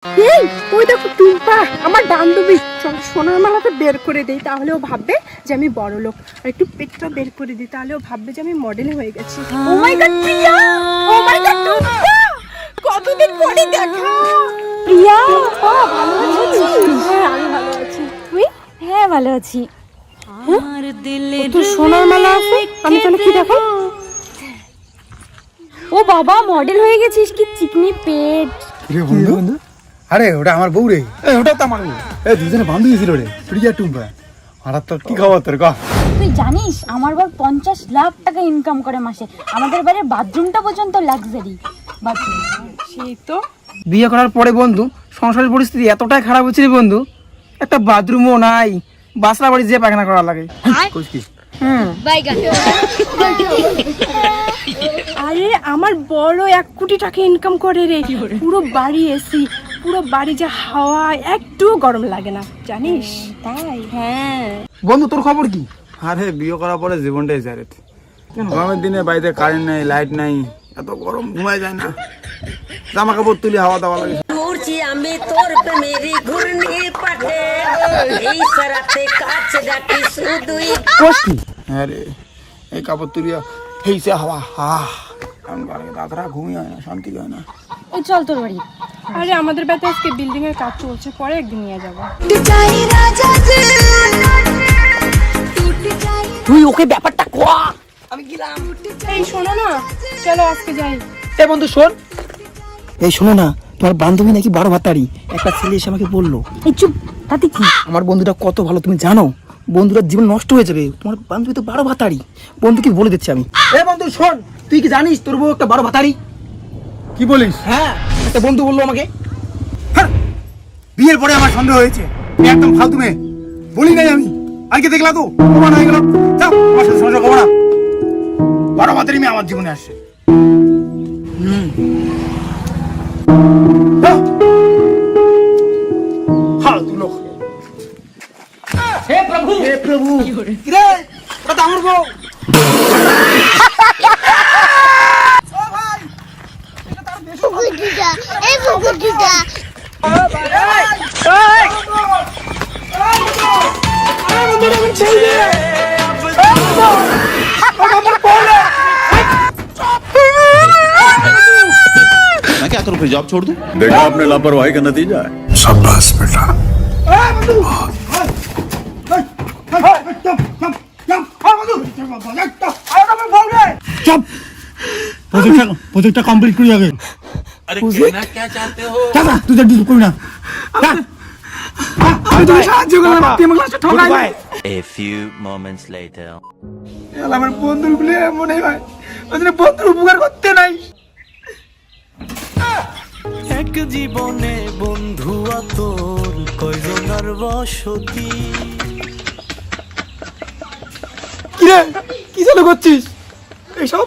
এই ওই দেখো টুম্পা আমার বান্ধবী, চল সোনার মালাটা বের করে দেই, তাহলে ও ভাববে যে আমি বড় লোক। আর একটু পেটটা বের করে দিই, তাহলে ও ভাববে যে আমি মডেল হয়ে গেছি। ও মাই গড প্রিয়া, ও মাই গড টুম্পা, কতদিন পরে দেখা। প্রিয়া ভালো আছিস? হ্যাঁ আমি ভালো আছি। তুই? হ্যাঁ ভালো আছি। তোর সোনার মালা আছে, আমি তাহলে কি দেখো? ও বাবা মডেল হয়ে গেছিস, কি চিকনি পেট। রে বন্ধু, আরে ওটা আমার বউ রে। ওটা তো আমার বউ। দুজনে বান্ধবী ছিল রে, প্রিয়া টুম্পা। হঠাৎ তোর কি খবর তোর? তুই জানিস আমার বর 50 লাখ টাকা ইনকাম করে মাসে। আমাদের বাড়ির বাথরুমটা পর্যন্ত লাক্সারি বাথরুম। সেই তো বিয়ে করার পরে বন্ধু সংসারের পরিস্থিতি এতটাই খারাপ হচ্ছে রে বন্ধু, একটা বাথরুমও নাই, বাসরা বাড়ি যেয়ে পায়খানা করা লাগে। আরে আমার বড় 1 কোটি টাকা ইনকাম করে রে, পুরো বাড়ি এসি, পুরো বাড়ি যে হাওয়া, একটুও গরম লাগে না জানিস? তাই? হ্যাঁ বন্ধু তোর খবর কি? আরে বিয়ে করার পরে জীবনটাই জারেত। গরমের দিনে বাড়িতে কারেন্ট নাই, লাইট নাই, এত গরম ঘুমাই যায় না, জামা কাপড় তুলি হাওয়া দাওয়া লাগে। ঘুরছি আমি তোর প্রেমেরই ঘূর্ণি পাটে, এই সারাতে কাছে ডাকি শুধুই কষ্টি হ্যাঁ রে, এই কাপড় তুলিয়া হেইছে হাওয়া, এমন করে রাতরা ঘুমিয়ে হয় না, শান্তি হয় না। এই চল তোর বাড়ি। আরে আমাদের বাড়িতে আজকে বিল্ডিং এর কাজ চলছে, পরে একদিন নিয়ে যাবো। তুই ওকে ব্যাপারটা কোয়া, আমি গেলাম। এই শোনো না, চলো আজকে যাই। এ বন্ধু শোন, এই শোনো না, তোমার বান্ধবী নাকি 12 ভাতারি। একটা ছেলে এসে আমাকে বললো। এই চুপ, তাতে কি? আমার বন্ধুটা কত ভালো তুমি জানো? বন্ধুটার জীবন নষ্ট হয়ে যাবে, তোমার বান্ধবী তো 12 ভাতারি। বন্ধুকে বলে দিচ্ছি আমি। এ বন্ধু শোন, তুই কি জানিস তোর বউ একটা 12 ভাতারি? কি বলিস? হ্যাঁ, একটা বন্ধু বললো আমাকে। বিয়ের পরে আমার সন্দেহ হয়েছে, তুমি একদম ফালতু মেয়ে। বলি নাই আমি, আজকে দেখলা তো প্রমাণ হয়ে গেল। যাও, আমার সাথে সংসার করবো না। 12 ভাতারি মেয়ে আমার জীবনে আসছে। যাও। ফালতু লোক। হে প্রভু, হে প্রভু, কিরে ওটা তো আমার বউ। मैं क्या करूं, फिर जॉब छोड़ दूं? देखा आपने लापरवाही का नतीजा है। शाबाश बेटा। चुप, प्रोजेक्ट कंप्लीट करिए आगे। अरे कहना क्या चाहते हो? क्या तुझे डिस्टर्ब करूँ ना? আমি তোকে সাহায্য করলাম, তুই আমাকে লাস্টে ঠকাই। A few moments later. আমার বন্ধুর গুলো মনে হয় ওদের বন্ধুর উপকার করতে নাই। এক জীবনে বন্ধু তোর কয়জনের বসতি। কিরে কি চালু করছিস এইসব?